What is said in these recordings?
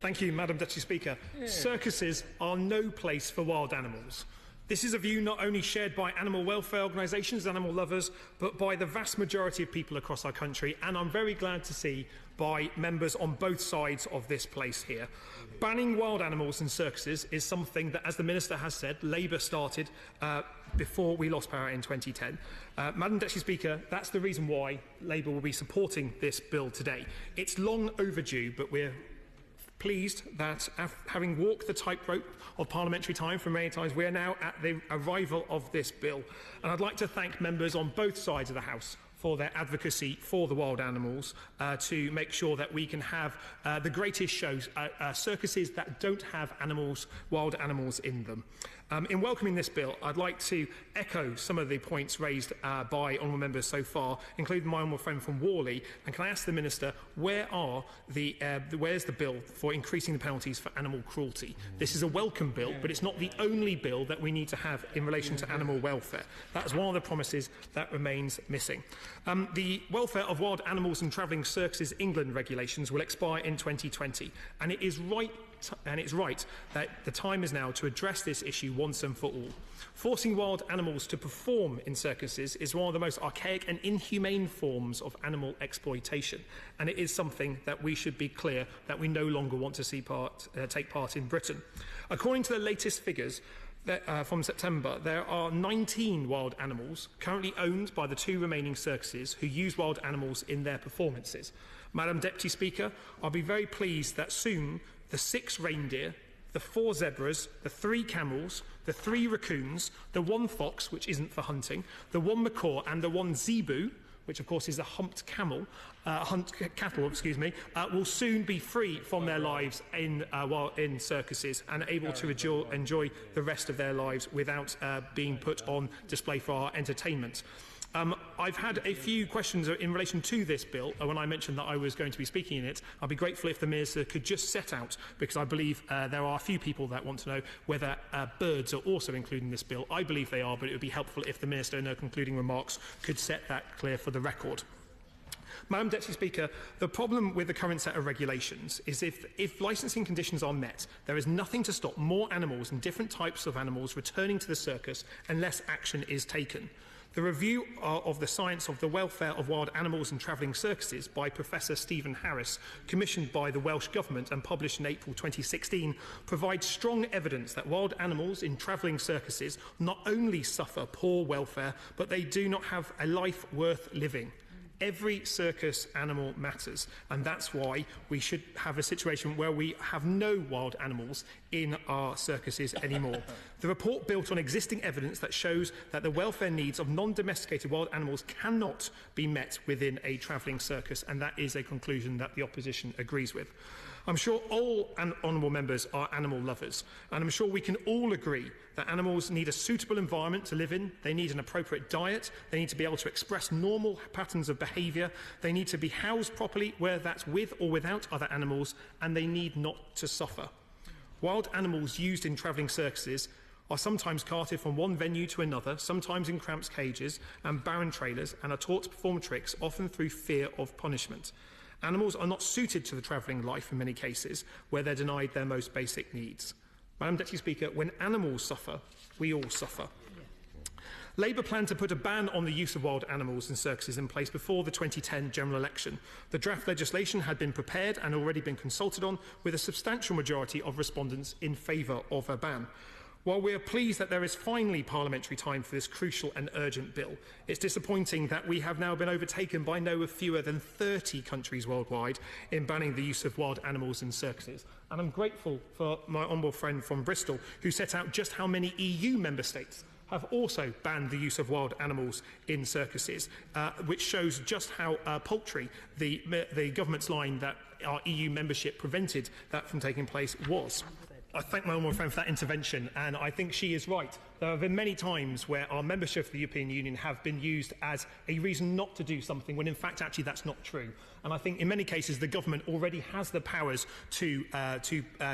Thank you, Madam Deputy Speaker. Yeah. Circuses are no place for wild animals. This is a view not only shared by animal welfare organisations, animal lovers, but by the vast majority of people across our country, and I'm very glad to see by members on both sides of this place here. Banning wild animals in circuses is something that, as the Minister has said, Labour started before we lost power in 2010. Madam Deputy Speaker, that's the reason why Labour will be supporting this bill today. It's long overdue, but we're pleased that, having walked the tightrope of parliamentary time for many times, we are now at the arrival of this bill. And I'd like to thank members on both sides of the House for their advocacy for the wild animals, to make sure that we can have the greatest shows, circuses that don't have wild animals in them. In welcoming this bill, I'd like to echo some of the points raised by honourable members so far, including my honourable friend from Worley. And can I ask the Minister, where's the bill for increasing the penalties for animal cruelty? This is a welcome bill, but it's not the only bill that we need to have in relation to animal welfare. That's one of the promises that remains missing. The Welfare of Wild Animals and Travelling Circuses England regulations will expire in 2020, and it's right that the time is now to address this issue once and for all. Forcing wild animals to perform in circuses is one of the most archaic and inhumane forms of animal exploitation, and it is something that we should be clear that we no longer want to see take part in Britain. According to the latest figures from September, there are 19 wild animals currently owned by the 2 remaining circuses who use wild animals in their performances. Madam Deputy Speaker, I'll be very pleased that soon the 6 reindeer, the 4 zebras, the 3 camels, the 3 raccoons, the 1 fox, which isn't for hunting, the 1 macaw and the 1 zebu, which of course is a humped cattle, will soon be free from their lives while in circuses and able to enjoy the rest of their lives without being put on display for our entertainment. I've had a few questions in relation to this bill when I mentioned that I was going to be speaking in it. I'd be grateful if the Minister could just set out, because I believe there are a few people that want to know whether birds are also included in this bill. I believe they are, but it would be helpful if the Minister in her concluding remarks could set that clear for the record. Madam Deputy Speaker, the problem with the current set of regulations is if licensing conditions are met, there is nothing to stop more animals and different types of animals returning to the circus unless action is taken. The review of the science of the welfare of wild animals and travelling circuses by Professor Stephen Harris, commissioned by the Welsh Government and published in April 2016, provides strong evidence that wild animals in travelling circuses not only suffer poor welfare, but they do not have a life worth living. Every circus animal matters, and that's why we should have a situation where we have no wild animals in our circuses anymore. The report built on existing evidence that shows that the welfare needs of non-domesticated wild animals cannot be met within a travelling circus, and that is a conclusion that the opposition agrees with. I'm sure all honourable members are animal lovers, and I'm sure we can all agree that animals need a suitable environment to live in, they need an appropriate diet, they need to be able to express normal patterns of behaviour, they need to be housed properly, whether that's with or without other animals, and they need not to suffer. Wild animals used in travelling circuses are sometimes carted from one venue to another, sometimes in cramped cages and barren trailers, and are taught to perform tricks, often through fear of punishment. Animals are not suited to the travelling life in many cases, where they're denied their most basic needs. Madam Deputy Speaker, when animals suffer, we all suffer. Labour planned to put a ban on the use of wild animals in circuses in place before the 2010 general election. The draft legislation had been prepared and already been consulted on, with a substantial majority of respondents in favour of a ban. While we are pleased that there is finally parliamentary time for this crucial and urgent bill, it's disappointing that we have now been overtaken by no fewer than 30 countries worldwide in banning the use of wild animals in circuses. And I'm grateful for my honourable friend from Bristol, who set out just how many EU member states have also banned the use of wild animals in circuses, which shows just how paltry the government's line that our EU membership prevented that from taking place was. I thank my honourable friend for that intervention, and I think she is right. There have been many times where our membership of the European Union have been used as a reason not to do something, when in fact actually that's not true. And I think in many cases the government already has the powers to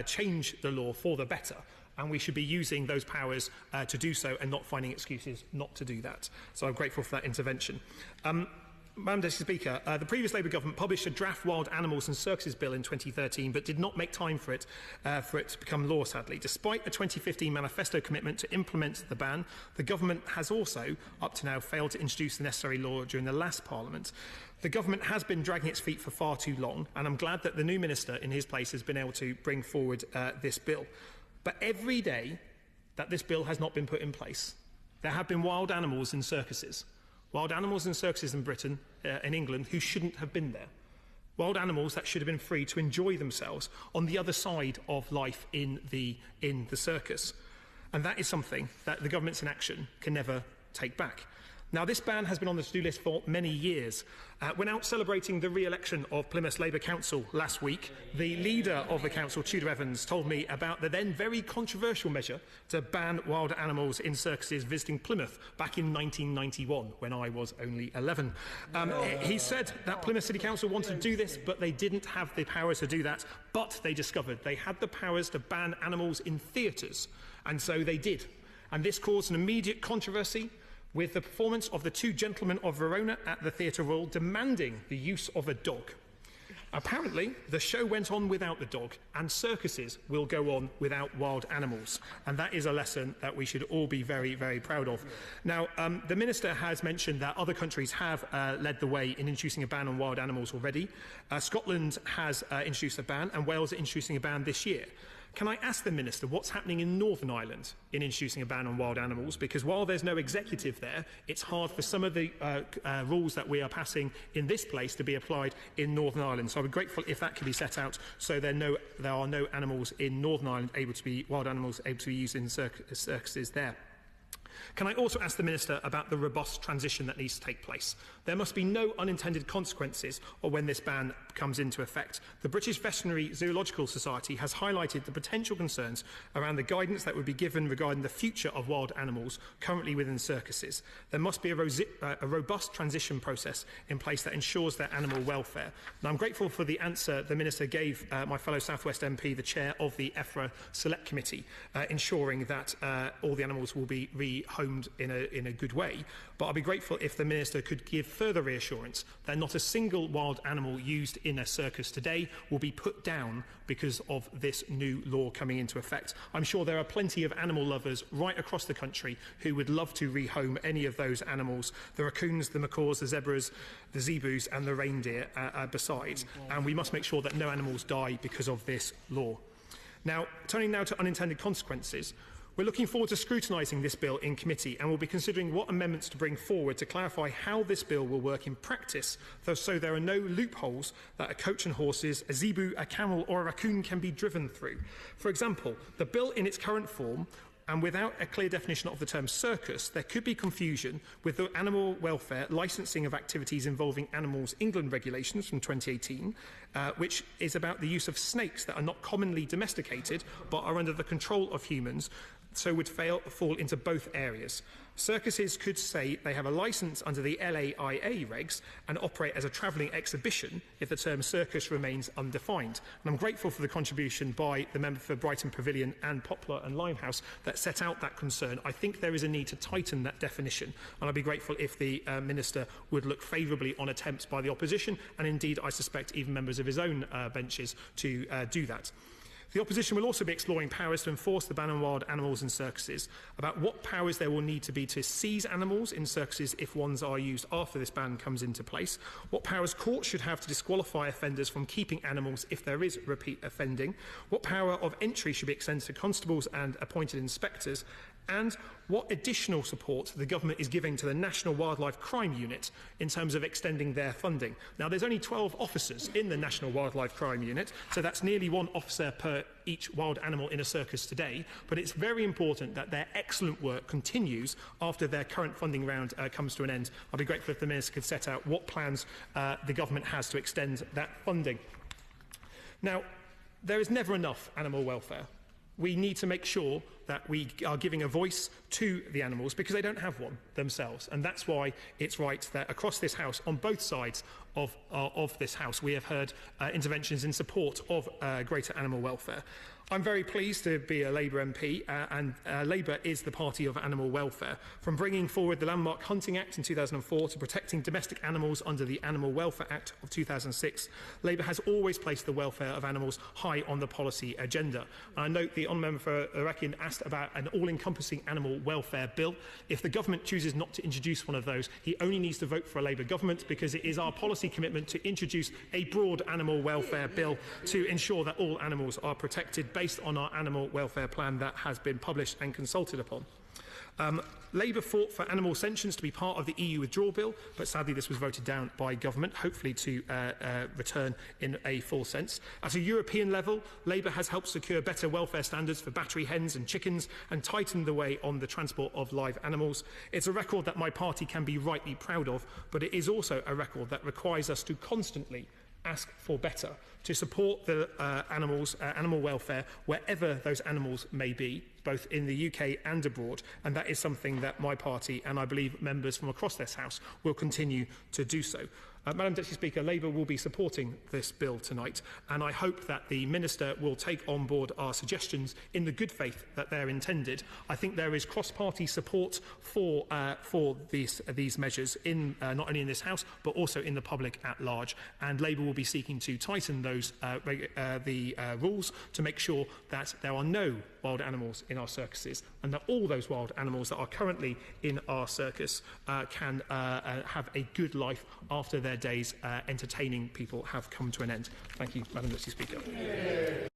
change the law for the better, and we should be using those powers to do so and not finding excuses not to do that. So I'm grateful for that intervention. Madam Deputy Speaker, the previous Labour government published a draft Wild Animals and Circuses Bill in 2013, but did not make time for it to become law, sadly. Despite a 2015 manifesto commitment to implement the ban, the government has also, up to now, failed to introduce the necessary law during the last Parliament. The government has been dragging its feet for far too long, and I'm glad that the new minister in his place has been able to bring forward this bill. But every day that this bill has not been put in place, there have been wild animals in circuses. Wild animals in circuses in Britain, in England, who shouldn't have been there. Wild animals that should have been free to enjoy themselves on the other side of life in the circus. And that is something that the government's inaction can never take back. Now, this ban has been on the to-do list for many years. When out celebrating the re-election of Plymouth's Labour Council last week, the leader of the council, Tudor Evans, told me about the then very controversial measure to ban wild animals in circuses visiting Plymouth back in 1991, when I was only 11. He said that Plymouth City Council wanted to do this, but they didn't have the powers to do that. But they discovered they had the powers to ban animals in theatres, and so they did. And this caused an immediate controversy, with the performance of the Two Gentlemen of Verona at the Theatre Royal demanding the use of a dog. Apparently, the show went on without the dog, and circuses will go on without wild animals. And that is a lesson that we should all be very, very proud of. Now, the Minister has mentioned that other countries have led the way in introducing a ban on wild animals already. Scotland has introduced a ban, and Wales are introducing a ban this year. Can I ask the Minister what's happening in Northern Ireland in introducing a ban on wild animals? Because while there's no executive there, it's hard for some of the rules that we are passing in this place to be applied in Northern Ireland. So I'd be grateful if that could be set out so there are no animals in Northern Ireland wild animals able to be used in circuses there. Can I also ask the Minister about the robust transition that needs to take place? There must be no unintended consequences or when this ban comes into effect. The British Veterinary Zoological Society has highlighted the potential concerns around the guidance that would be given regarding the future of wild animals currently within circuses. There must be a robust transition process in place that ensures their animal welfare. Now, I'm grateful for the answer the Minister gave my fellow South West MP, the chair of the EFRA Select Committee, ensuring that all the animals will be rehomed in a good way. But I'll be grateful if the Minister could give further reassurance that not a single wild animal used in a circus today will be put down because of this new law coming into effect. I'm sure there are plenty of animal lovers right across the country who would love to rehome any of those animals, the raccoons, the macaws, the zebras, the zebus and the reindeer besides. And we must make sure that no animals die because of this law. Now, turning now to unintended consequences, we're looking forward to scrutinising this bill in committee and will be considering what amendments to bring forward to clarify how this bill will work in practice, so there are no loopholes that a coach and horses, a zebu, a camel or a raccoon can be driven through. For example, the bill in its current form and without a clear definition of the term circus, there could be confusion with the Animal Welfare Licensing of Activities Involving Animals England regulations from 2018, which is about the use of snakes that are not commonly domesticated but are under the control of humans, so would fall into both areas. Circuses could say they have a licence under the LAIA regs and operate as a travelling exhibition if the term circus remains undefined. And I'm grateful for the contribution by the member for Brighton Pavilion and Poplar and Limehouse that set out that concern. I think there is a need to tighten that definition, and I'd be grateful if the Minister would look favourably on attempts by the opposition, and indeed I suspect even members of his own benches, to do that. The opposition will also be exploring powers to enforce the ban on wild animals in circuses, about what powers there will need to be to seize animals in circuses if ones are used after this ban comes into place, what powers courts should have to disqualify offenders from keeping animals if there is repeat offending, what power of entry should be extended to constables and appointed inspectors, and what additional support the government is giving to the National Wildlife Crime Unit in terms of extending their funding. Now, there's only 12 officers in the National Wildlife Crime Unit, so that's nearly one officer per each wild animal in a circus today, but it's very important that their excellent work continues after their current funding round comes to an end. I'd be grateful if the Minister could set out what plans the government has to extend that funding. Now, there is never enough animal welfare. We need to make sure that we are giving a voice to the animals because they don't have one themselves. And that's why it's right that across this House, on both sides of this House, we have heard interventions in support of greater animal welfare. I'm very pleased to be a Labour MP, and Labour is the party of animal welfare. From bringing forward the Landmark Hunting Act in 2004 to protecting domestic animals under the Animal Welfare Act of 2006, Labour has always placed the welfare of animals high on the policy agenda. I note the honourable member for Wrexham asked about an all-encompassing animal welfare bill. If the government chooses not to introduce one of those, he only needs to vote for a Labour government, because it is our policy commitment to introduce a broad animal welfare bill to ensure that all animals are protected based on our animal welfare plan that has been published and consulted upon. Labour fought for animal sentience to be part of the EU withdrawal bill, but sadly this was voted down by government, hopefully to return in a full sense. At a European level, Labour has helped secure better welfare standards for battery hens and chickens and tightened the way on the transport of live animals. It's a record that my party can be rightly proud of, but it is also a record that requires us to constantly ask for better, to support the animal welfare wherever those animals may be, both in the UK and abroad, and that is something that my party, and I believe members from across this House, will continue to do so. Madam Deputy Speaker, Labour will be supporting this bill tonight, and I hope that the Minister will take on board our suggestions in the good faith that they're intended. I think there is cross-party support for these measures, not only in this House, but also in the public at large, and Labour will be seeking to tighten those rules to make sure that there are no wild animals in our circuses, and that all those wild animals that are currently in our circus can have a good life after their days entertaining people have come to an end. Thank you, Madam Deputy Speaker.